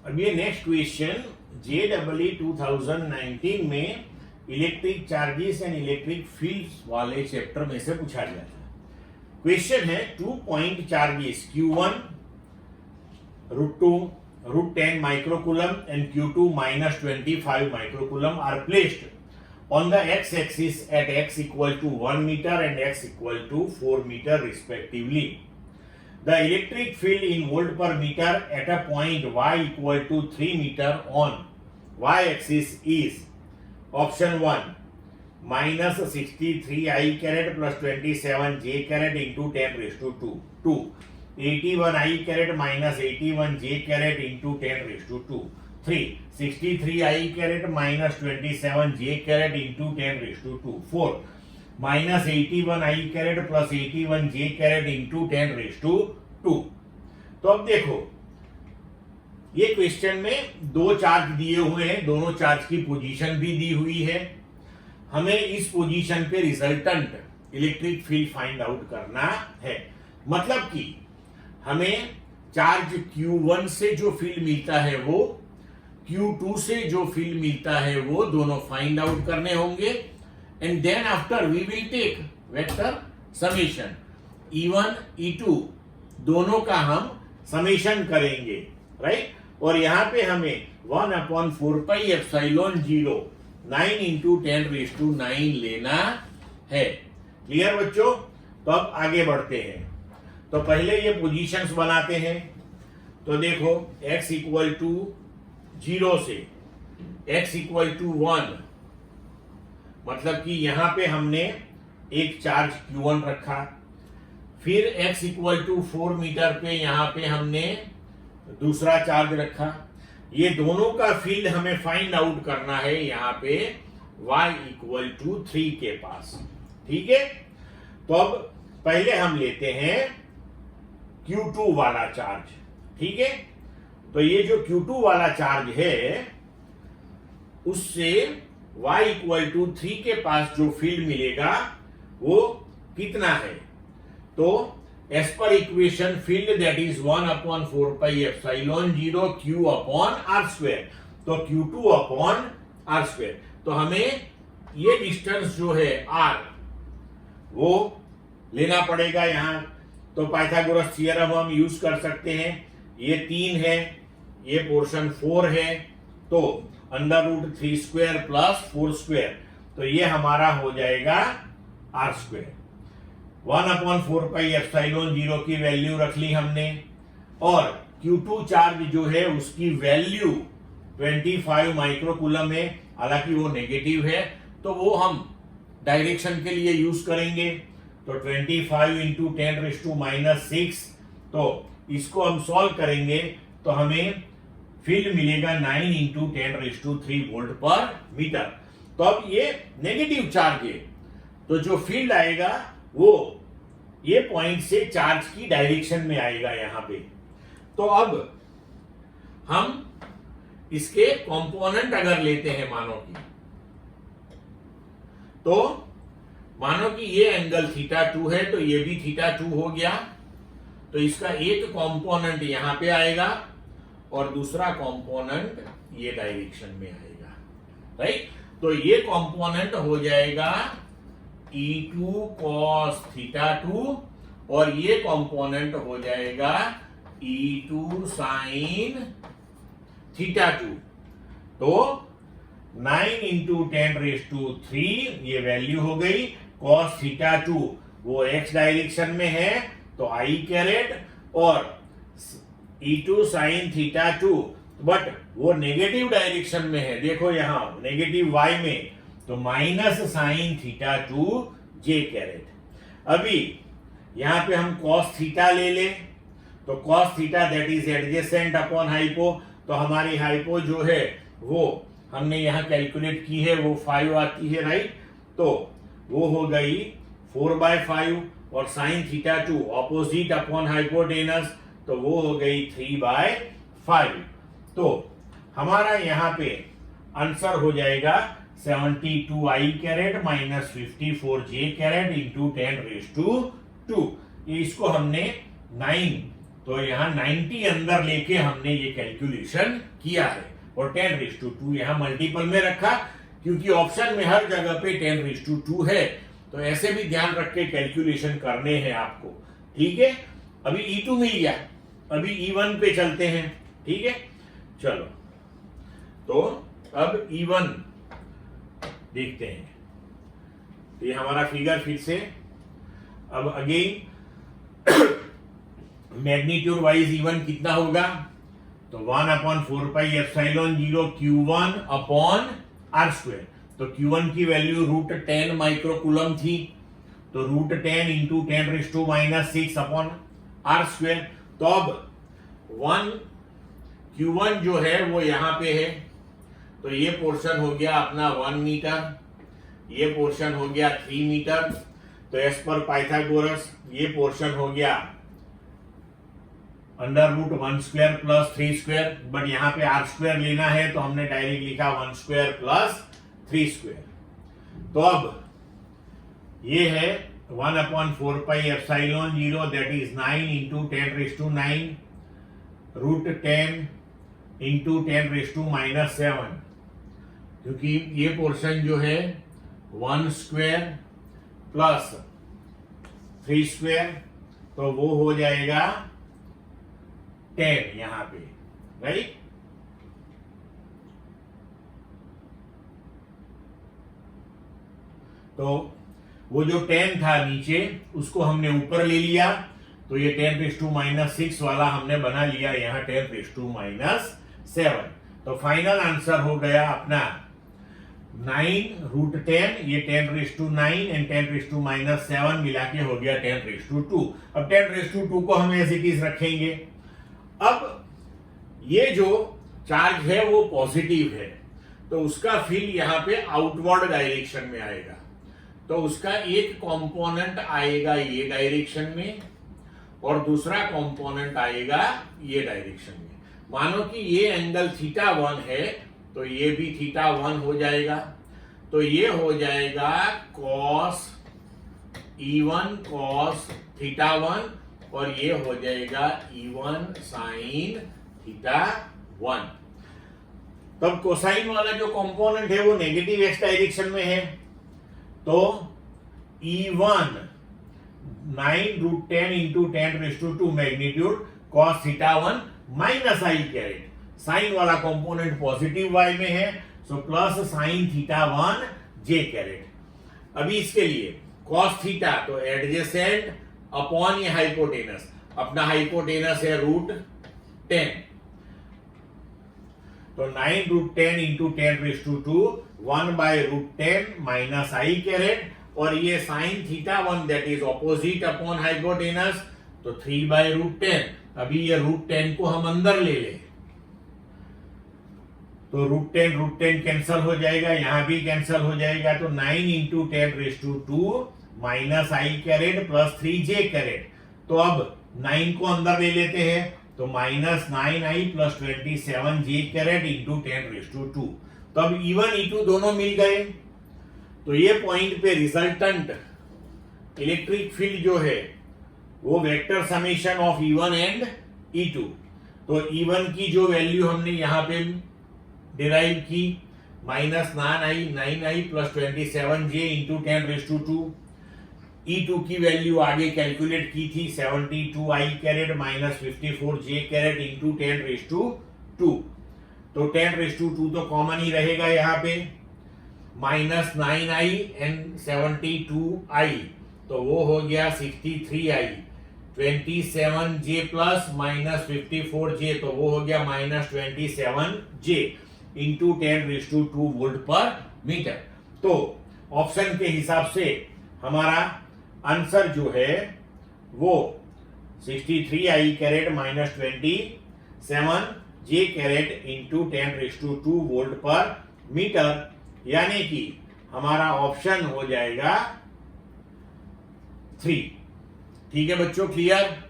अब ये next question JEE 2019 में electric charges and electric fields वाले चैप्टर में से पूछा गया था। क्वेश्चन है 2 point charges Q1 √10 microcoulomb and Q2 -25 microcoulomb are placed on the x-axis at x equal to 1 meter and x equal to 4 meter respectively. The electric field in volt per meter at a point y equal to 3 meter on y-axis is option 1 minus 63 I caret plus 27 j caret into 10 raised to 2. 2. 81 I caret minus 81 j caret into 10 raised to 2. 3. 63 I caret minus 27 j caret into 10 raised to 2. 4. minus 81 I caret plus 81 j caret into 10 raised to 2. तो अब देखो ये question में दो charge दिए हुए हैं, दोनों चार्ज की पोजीशन भी दी हुई है। हमें इस पोजीशन पे resultant electric field find out करना है। मतलब कि हमें चार्ज Q1 से जो फील्ड मिलता है वो, Q2 से जो फील्ड मिलता है वो दोनों फाइंड आउट करने होंगे। And then after we will take vector summation E1 E2 दोनों का हम समेशन करेंगे, राइट। और यहाँ पे हमें 1/4 pi epsilon 0 9 into 10 raised to 9 लेना है। क्लियर बच्चों? तो अब आगे बढ़ते हैं। तो पहले ये पोजीशंस बनाते हैं। तो देखो x इक्वल टू 0 से x इक्वल टू 1, मतलब कि यहां पे हमने एक चार्ज Q1 रखा, फिर x इक्वल टू 4 मीटर पे यहां पे हमने दूसरा चार्ज रखा। ये दोनों का फील्ड हमें फाइंड आउट करना है यहां पे y इक्वल टू 3 के पास। ठीक है, तो अब पहले हम लेते हैं Q2 वाला चार्ज। ठीक है, तो ये जो Q2 वाला चार्ज है उससे y इक्वल टू 3 के पास जो फील्ड मिलेगा वो कितना है? तो as per equation field that is 1/4 pi epsilon 0 q upon r square. तो Q2 अपॉन r स्क्वायर। तो हमें ये डिस्टेंस जो है r वो लेना पड़ेगा यहाँ। तो पाइथागोरस थ्योरम हम यूज कर सकते हैं। ये 3 है, ये पोर्शन 4 है, तो √3 स्क्वायर प्लस 4 स्क्वायर, तो ये हमारा हो जाएगा r स्क्वायर। 1/4 पाई एप्सिलॉन 0 की वैल्यू रख ली हमने, और Q2 चार्ज जो है उसकी वैल्यू 25 माइक्रोकूलम है, हालांकि वो नेगेटिव है, तो वो हम डायरेक्शन के लिए यूज करेंगे। तो 25 इंटू 10 raised to -6, तो इसको हम सॉल्व करेंगे तो हमें फील्ड मिलेगा 9 into 10 raised to 3 volt per metre. तो अब ये नेगेटिव चार्ज है, तो जो फील्ड आएगा वो ये पॉइंट से चार्ज की डायरेक्शन में आएगा यहां पे। तो अब हम इसके कंपोनेंट अगर लेते हैं, मानो कि ये एंगल θ2 है, तो ये भी θ2 हो गया। तो इसका एक कंपोनेंट यहां पे आएगा और दूसरा कंपोनेंट ये डायरेक्शन में आएगा, राइट। तो ये कंपोनेंट हो जाएगा E2 cos θ2 और ये कंपोनेंट हो जाएगा E2 sin θ2। तो 9 इंटू 10 raised to 3 ये वैल्यू हो गई। cos θ2 वो x डायरेक्शन में है, तो I कैरेट, और E2 sin θ2 बट वो नेगेटिव डायरेक्शन में है, देखो यहां नेगेटिव y में, तो माइनस साइन θ2 j कैरेट। अभी यहां पे हम cos θ ले ले, तो cos θ that is adjacent upon hypo, तो हमारी हाइपो जो है वो हमने यहां कैलकुलेट की है, वो 5 आती है, राइट। तो वो हो गई 4/5, और साइन θ2 ऑपोजिट अपॉन हाइपोटेनस, तो वो हो गई 3/5। तो हमारा यहाँ पे आंसर हो जाएगा 72 I caret minus 54 J caret into 10 raised to 2। ये इसको हमने 9, तो यहाँ 90 अंदर लेके हमने ये कैलकुलेशन किया है और 10⁻², यहाँ मल्टीपल में रखा क्योंकि ऑप्शन में हर जगह पे 10⁻² है, तो ऐसे भी ध्यान रख के कैलकुलेशन करने हैं आपको। ठीक है, अभी E2 मिल गया, अभी E1 पे चलते हैं। ठीक है, चलो तो अब E1 देखते हैं। तो ये हमारा फिगर फिर से, अब अगेन मैग्नीट्यूड वाइज E1 कितना होगा, तो 1/4πε0 Q1 अपॉन R²। तो Q1 की वैल्यू √10 माइक्रोकूलम थी, तो √10 इंटू 10⁻⁻6 अपॉन R²। तो अब Q1 जो है वो यहाँ पे है, तो ये पोर्शन हो गया अपना 1 मीटर, ये पोर्शन हो गया 3 मीटर। तो एज पर पाइथागोरस ये पोर्शन हो गया √1² प्लस 3², बट यहाँ पे R² लेना है तो हमने डायरेक्ट लिखा 1² प्लस 3²। तो अब ये है 1/4πε0 दैट इज 9 इंटू 10⁻⁹ √10 इंटू 10⁻⁻7, क्योंकि ये पोर्शन जो है 1² प्लस 3², तो वो हो जाएगा 10 यहां पे, राइट। तो वो जो 10 था नीचे उसको हमने ऊपर ले लिया, तो ये 10⁻⁻6 वाला हमने बना लिया यहाँ 10⁻⁻7। तो फाइनल आंसर हो गया अपना 9√10, ये 10⁻⁹ एंड 10⁻⁻7 मिला के हो गया 10⁻²। अब 10⁻² को हम ऐसे चीज रखेंगे। अब ये जो चार्ज है वो पॉजिटिव है, तो उसका फील्ड यहाँ पे आउटवर्ड डायरेक्शन में आएगा, तो उसका एक कंपोनेंट आएगा ये डायरेक्शन में और दूसरा कंपोनेंट आएगा ये डायरेक्शन में। मानो कि ये एंगल θ1 है, तो ये भी θ1 हो जाएगा, तो ये हो जाएगा cos E1 cos θ1 और ये हो जाएगा E1 sin θ1। तब कोसाइन वाला जो कंपोनेंट है वो नेगेटिव एक्स डायरेक्शन में है, तो E1 9√10 into 10⁻² magnitude cos θ1 minus I caret, sine वाला कंपोनेंट पॉजिटिव y में है, so plus sin θ1 j caret. अभी इसके लिए cos θ तो एडजेसेंट अपॉन ये हाइपोटेनस, अपना हाइपोटेनस है √10, तो 9√10 इंटू 10⁻² 1/√10 माइनस I कैरेट, और ये sin θ1 that is opposite upon hypotenuse, तो 3/√10। अभी ये √10 को हम अंदर ले लें, तो √10 कैंसल हो जाएगा, यहां भी कैंसल हो जाएगा, तो 9 into 10⁻² minus I caret plus 3j caret. तो अब 9 को अंदर ले लेते हैं, तो -9I plus 27j caret into 10⁻²। तो अब E1 E2 दोनों मिल गए, तो ये पॉइंट पे रिजल्टेंट इलेक्ट्रिक फील्ड जो है वो vector summation of E1 and E2। तो E1 की जो वैल्यू हमने यहाँ पे डिराइव की -9I plus 27j into 10⁻²। E2 की वैल्यू आगे कैलकुलेट की थी 72I carat minus 54j carat into 10⁻²। तो 10⁻² तो कॉमन ही रहेगा यहाँ पे, -9I एंड 72I, तो वो हो गया 63I, 27j प्लस -54j, तो वो हो गया -27j into 10⁻² volt per metre. तो ऑप्शन के हिसाब से हमारा आंसर जो है वो 63I caret minus 27j caret into 10⁻² volt per metre, यानी कि हमारा ऑप्शन हो जाएगा 3। ठीक है बच्चों, क्लियर।